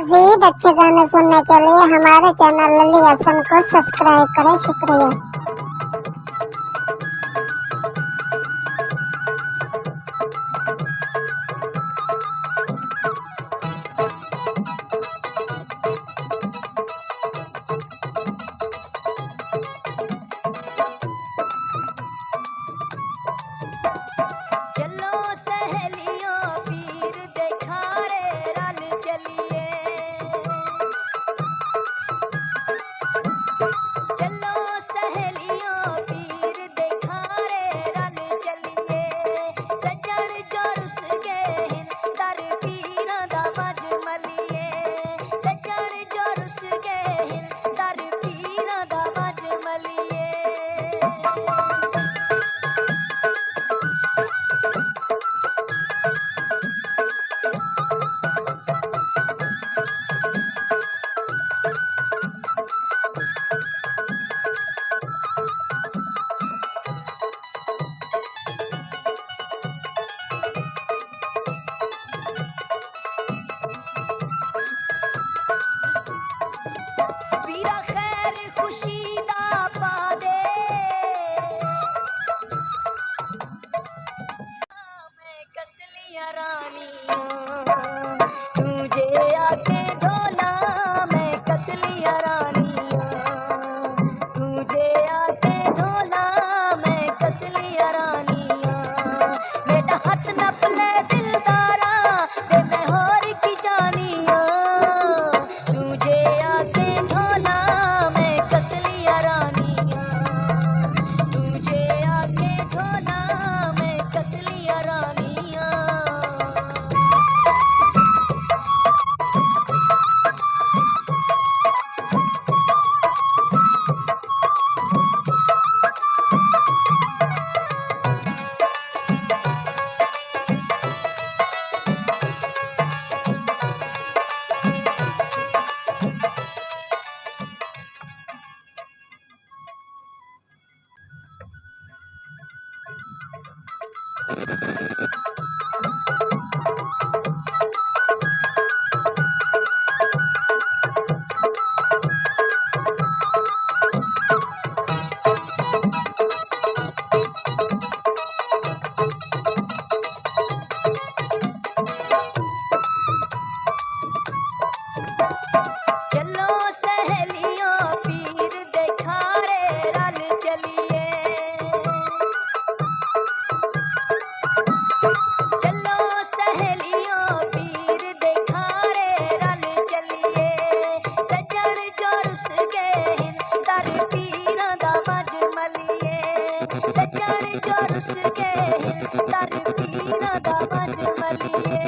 मजीद अच्छे गाने सुनने के लिए हमारे चैनल लली हसन को सब्सक्राइब करें। शुक्रिया। चलो सहेलियों पीर देखा रे रल चलिए। चलो सहेलियों पीर देखा रे रल चलिए। सजन जो रुस गए हिन दर पीरां दा बज मलिए। सजन जो रुस गए हिन दर पीरां दा बज मलिए। पीरा खैर खुशी दा पा दे। मैं कसलियां रानियां तुझे आके ढोला। मैं कसलियां रानियां तुझे आके ढोला। मैं कसलियां रानियां मेरा हाथ नप ले दिलदारा ते मैं होर की जानियां तुझे आके ढोला। मैं कसलियां रानियां तुझे आके ढोला। मैं कसलियां रानियां। चलो सहेलियों पीर देखा रे रल चलिए। चलो सहेलियों पीर देखा रे रल चलिए। सजन जो रुस गए हिन दर पीरां दा बज मलिए। सजन जो रुस गए हिन दर पीरां दा बज मलिए।